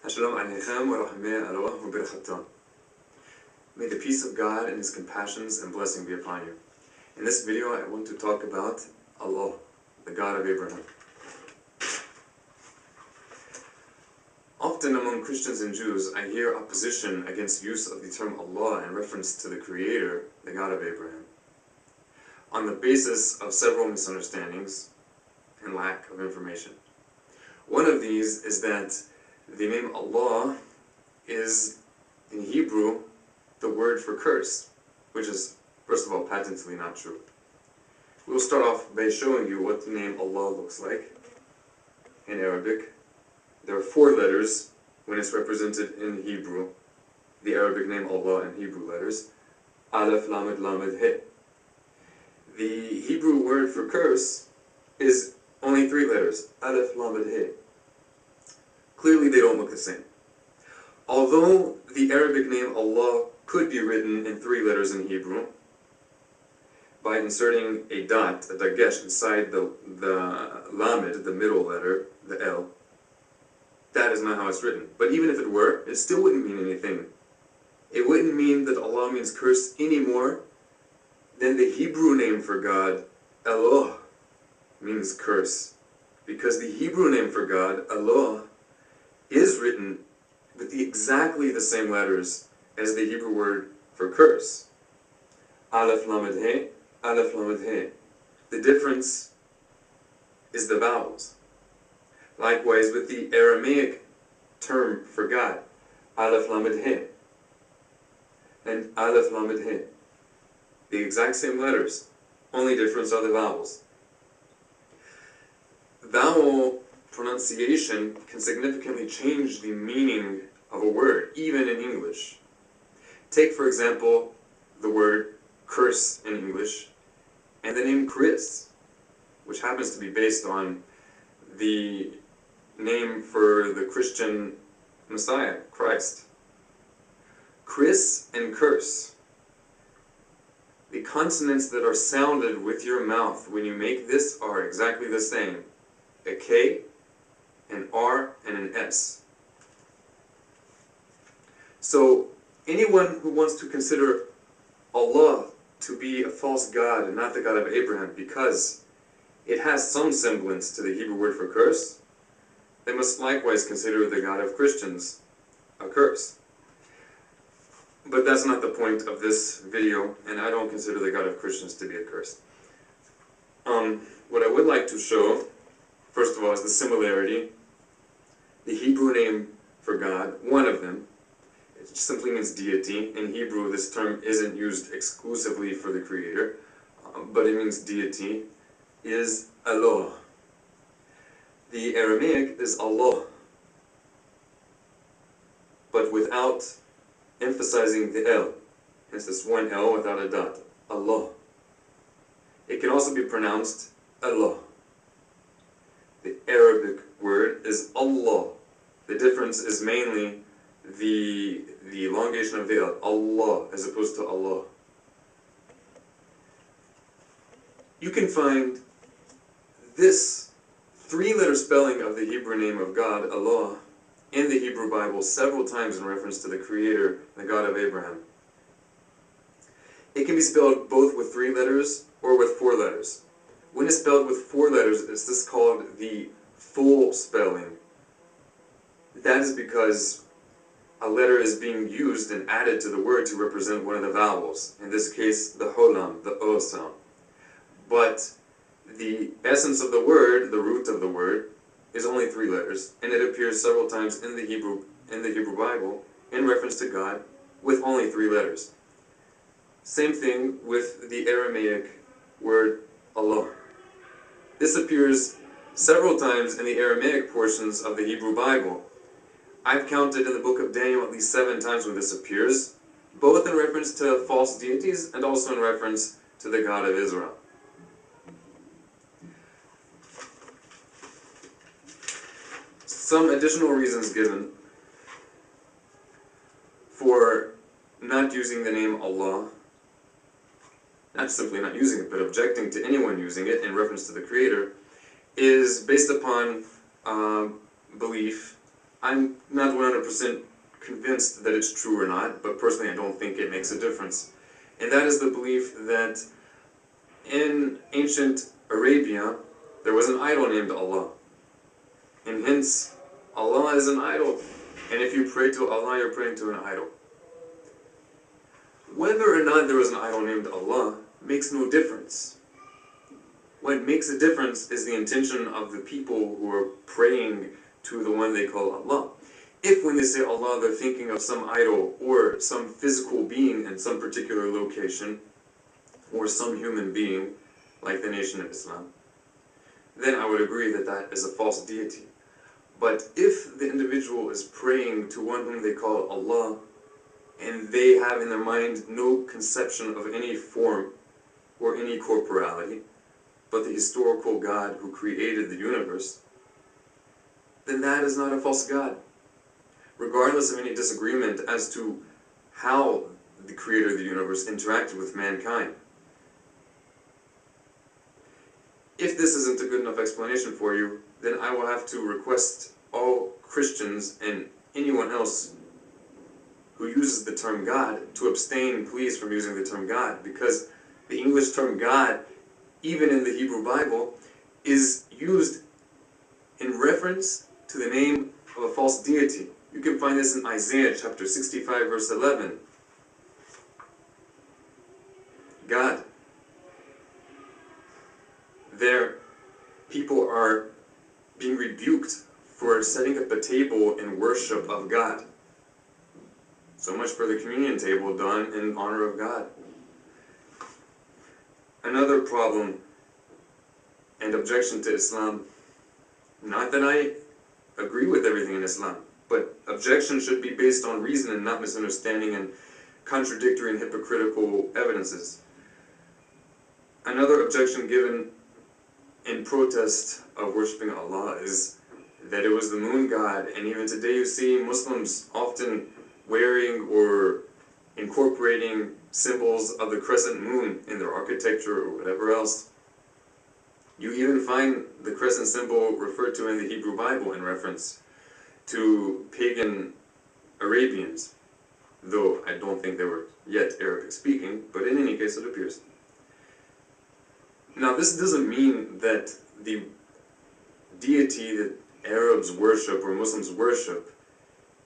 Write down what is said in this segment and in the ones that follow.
Shalom Aleichem wa rahmeh Allah wa barakatuh. May the peace of God and His compassions and blessing be upon you. In this video I want to talk about Allah, the God of Abraham. Often among Christians and Jews I hear opposition against use of the term Allah in reference to the Creator, the God of Abraham, on the basis of several misunderstandings and lack of information. One of these is that the name Allah is, in Hebrew, the word for curse, which is, first of all, patently not true. We'll start off by showing you what the name Allah looks like in Arabic. There are 4 letters when it's represented in Hebrew, the Arabic name Allah in Hebrew letters. Aleph, Lamed, Lamed, He. The Hebrew word for curse is only 3 letters, Aleph, Lamed, He. Clearly they don't look the same. Although the Arabic name Allah could be written in 3 letters in Hebrew, by inserting a dot, a dagesh, inside the lamed, the middle letter, the L, that is not how it's written. But even if it were, it still wouldn't mean anything. It wouldn't mean that Allah means curse any more than the Hebrew name for God, Allah, means curse. Because the Hebrew name for God, Allah, is written with exactly the same letters as the Hebrew word for curse. Aleph Lamed He, Aleph Lamed He. The difference is the vowels. Likewise with the Aramaic term for God, Aleph Lamed He and Aleph Lamed He. The exact same letters, only difference are the vowels. Vowel pronunciation can significantly change the meaning of a word, even in English. Take, for example, the word curse in English and the name Chris, which happens to be based on the name for the Christian Messiah, Christ. Chris and curse. The consonants that are sounded with your mouth when you make this are exactly the same. A K, an R, and an S. So anyone who wants to consider Allah to be a false god and not the God of Abraham because it has some semblance to the Hebrew word for curse, they must likewise consider the God of Christians a curse. But that's not the point of this video, and I don't consider the God of Christians to be a curse. What I would like to show, first of all, is the similarity. The Hebrew name for God, one of them, it simply means deity. In Hebrew, this term isn't used exclusively for the Creator, but it means deity, is Allah. The Aramaic is Allah, but without emphasizing the L. Hence this one L without a dot. Allah. It can also be pronounced Allah. The Arabic word is Allah. The difference is mainly the elongation of the L, Allah, as opposed to Allah. You can find this 3-letter spelling of the Hebrew name of God, Allah, in the Hebrew Bible several times in reference to the Creator, the God of Abraham. It can be spelled both with 3 letters or with 4 letters. When it's spelled with 4 letters, it's this called the full spelling. That is because a letter is being used and added to the word to represent one of the vowels. In this case, the holam, the O sound. But the essence of the word, the root of the word, is only 3 letters, and it appears several times in the Hebrew Bible in reference to God with only 3 letters. Same thing with the Aramaic word Allah. This appears several times in the Aramaic portions of the Hebrew Bible. I've counted in the book of Daniel at least 7 times when this appears, both in reference to false deities and also in reference to the God of Israel. Some additional reasons given for not using the name Allah, not simply not using it, but objecting to anyone using it in reference to the Creator, is based upon belief I'm not 100% convinced that it's true or not, but personally I don't think it makes a difference. And that is the belief that in ancient Arabia, there was an idol named Allah. And hence, Allah is an idol. And if you pray to Allah, you're praying to an idol. Whether or not there was an idol named Allah makes no difference. What makes a difference is the intention of the people who are praying to the one they call Allah. If when they say Allah, they're thinking of some idol or some physical being in some particular location, or some human being, like the Nation of Islam, then I would agree that that is a false deity. But if the individual is praying to one whom they call Allah, and they have in their mind no conception of any form or any corporality, but the historical God who created the universe, then that is not a false God. Regardless of any disagreement as to how the creator of the universe interacted with mankind. If this isn't a good enough explanation for you, then I will have to request all Christians and anyone else who uses the term God to abstain, please, from using the term God, because the English term God, even in the Hebrew Bible, is used in reference to the name of a false deity. You can find this in Isaiah chapter 65, verse 11. God. There, people are being rebuked for setting up a table in worship of God. So much for the communion table done in honor of God. Another problem and objection to Islam, not that I agree with everything in Islam, but objection should be based on reason and not misunderstanding and contradictory and hypocritical evidences. Another objection given in protest of worshipping Allah is that it was the moon god, and even today you see Muslims often wearing or incorporating symbols of the crescent moon in their architecture or whatever else. You even find the crescent symbol referred to in the Hebrew Bible in reference to pagan Arabians, though I don't think they were yet Arabic speaking, but in any case it appears. Now this doesn't mean that the deity that Arabs worship or Muslims worship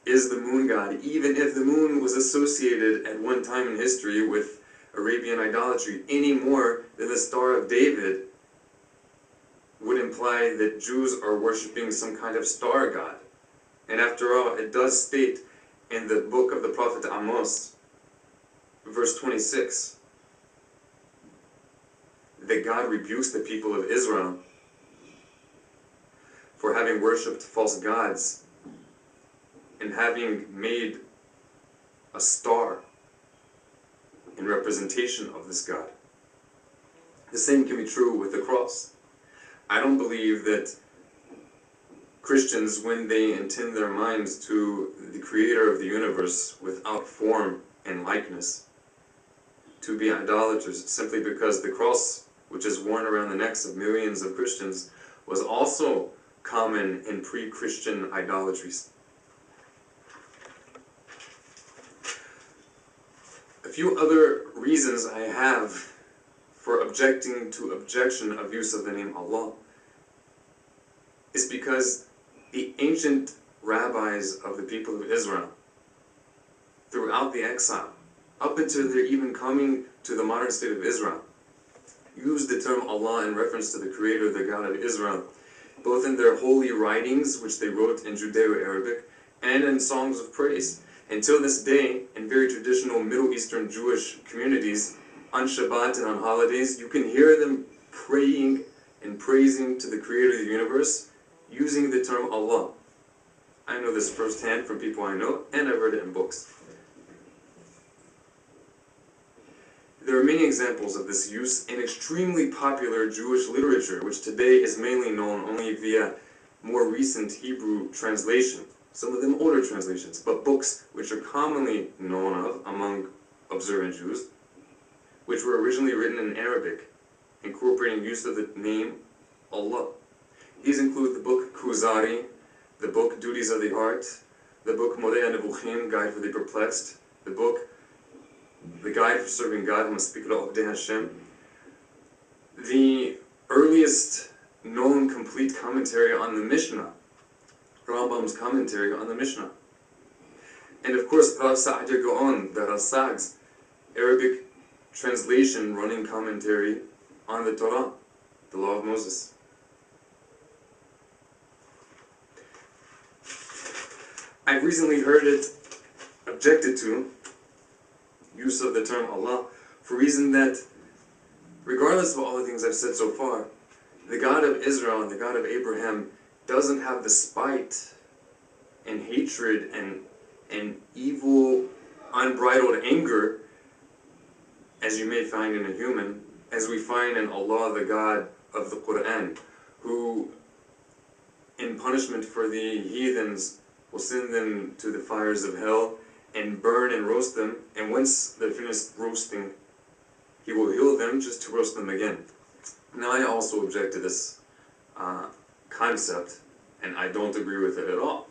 is the moon god, even if the moon was associated at one time in history with Arabian idolatry, any more than the Star of David would imply that Jews are worshipping some kind of star god. And after all, it does state in the book of the prophet Amos, verse 26, that God rebukes the people of Israel for having worshipped false gods and having made a star in representation of this God. The same can be true with the cross. I don't believe that Christians, when they intend their minds to the creator of the universe without form and likeness, to be idolaters simply because the cross, which is worn around the necks of millions of Christians, was also common in pre-Christian idolatries. A few other reasons I have for objecting to objection of use of the name Allah is because the ancient rabbis of the people of Israel, throughout the exile, up until their even coming to the modern state of Israel, used the term Allah in reference to the creator, the God of Israel, both in their holy writings, which they wrote in Judeo-Arabic, and in songs of praise. Until this day, in very traditional Middle Eastern Jewish communities, on Shabbat and on holidays, you can hear them praying and praising to the creator of the universe using the term Allah. I know this firsthand from people I know, and I've read it in books. There are many examples of this use in extremely popular Jewish literature, which today is mainly known only via more recent Hebrew translation, some of them older translations, but books which are commonly known of among observant Jews, which were originally written in Arabic, incorporating use of the name Allah. These include the book Kuzari, the book Duties of the Heart, the book Modeh Nevuchim, Guide for the Perplexed, the book The Guide for Serving God, Maspikra Avdei Hashem, the earliest known complete commentary on the Mishnah, Rambam's commentary on the Mishnah. And of course, Rav Sa'adia Gaon, the Rasag's Arabic translation running commentary on the Torah, the Law of Moses. I've recently heard it objected to, use of the term Allah, for reason that, regardless of all the things I've said so far, the God of Israel and the God of Abraham doesn't have the spite and hatred and evil, unbridled anger, as you may find in a human, as we find in Allah, the God of the Quran, who, in punishment for the heathens, will send them to the fires of hell and burn and roast them, and once they're finished roasting, He will heal them just to roast them again. Now, I also object to this concept, and I don't agree with it at all.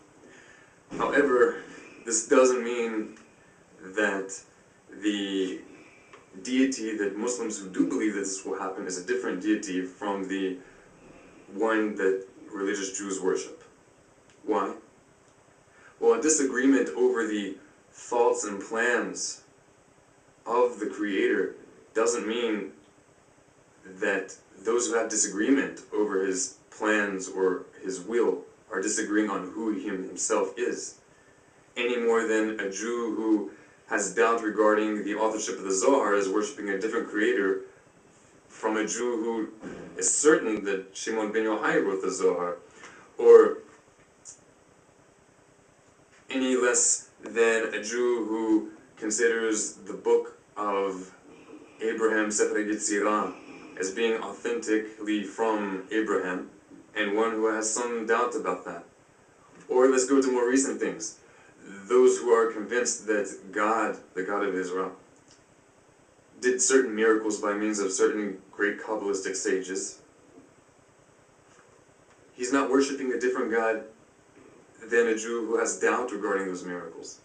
However, this doesn't mean that the deity that Muslims who do believe that this will happen is a different deity from the one that religious Jews worship. Why? Well, a disagreement over the thoughts and plans of the Creator doesn't mean that those who have disagreement over His plans or His will are disagreeing on who He Himself is, any more than a Jew who has doubt regarding the authorship of the Zohar is worshipping a different Creator from a Jew who is certain that Shimon ben Yochai wrote the Zohar, or any less than a Jew who considers the book of Abraham, Sefer Yetzirah, as being authentically from Abraham, and one who has some doubt about that. Or let's go to more recent things. Those who are convinced that God, the God of Israel, did certain miracles by means of certain great Kabbalistic sages. He's not worshipping a different God than a Jew who has doubt regarding those miracles.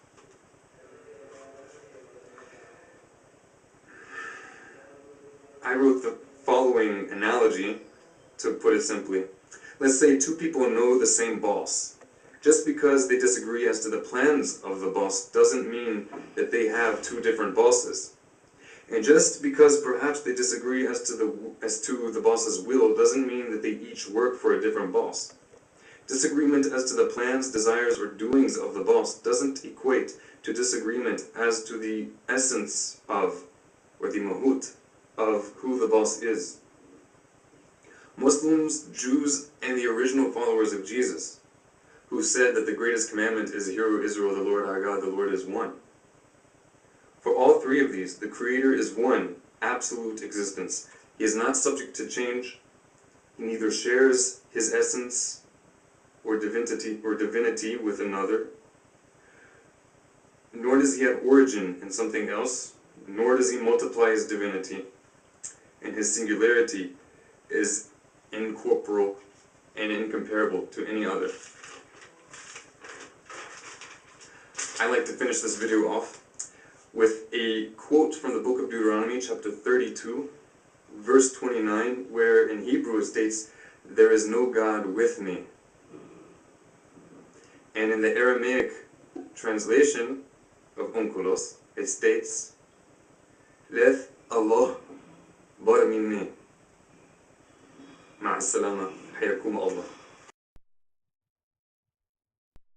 I wrote the following analogy to put it simply. Let's say two people know the same boss. Just because they disagree as to the plans of the boss doesn't mean that they have two different bosses. And just because perhaps they disagree as to the boss's will doesn't mean that they each work for a different boss. Disagreement as to the plans, desires, or doings of the boss doesn't equate to disagreement as to the essence of, or the mahut, of who the boss is. Muslims, Jews, and the original followers of Jesus, who said that the greatest commandment is, Hear, O Israel, the Lord our God, the Lord is one. For all three of these, the Creator is one, absolute existence. He is not subject to change. He neither shares His essence or divinity with another, nor does He have origin in something else, nor does He multiply His divinity, and His singularity is incorporeal and incomparable to any other. I'd like to finish this video off with a quote from the book of Deuteronomy, chapter 32, verse 29, where in Hebrew it states, "There is no God with me." And in the Aramaic translation of Onkelos, it states, "Leth Allah bar minni." Ma'as salama, hayakum Allah.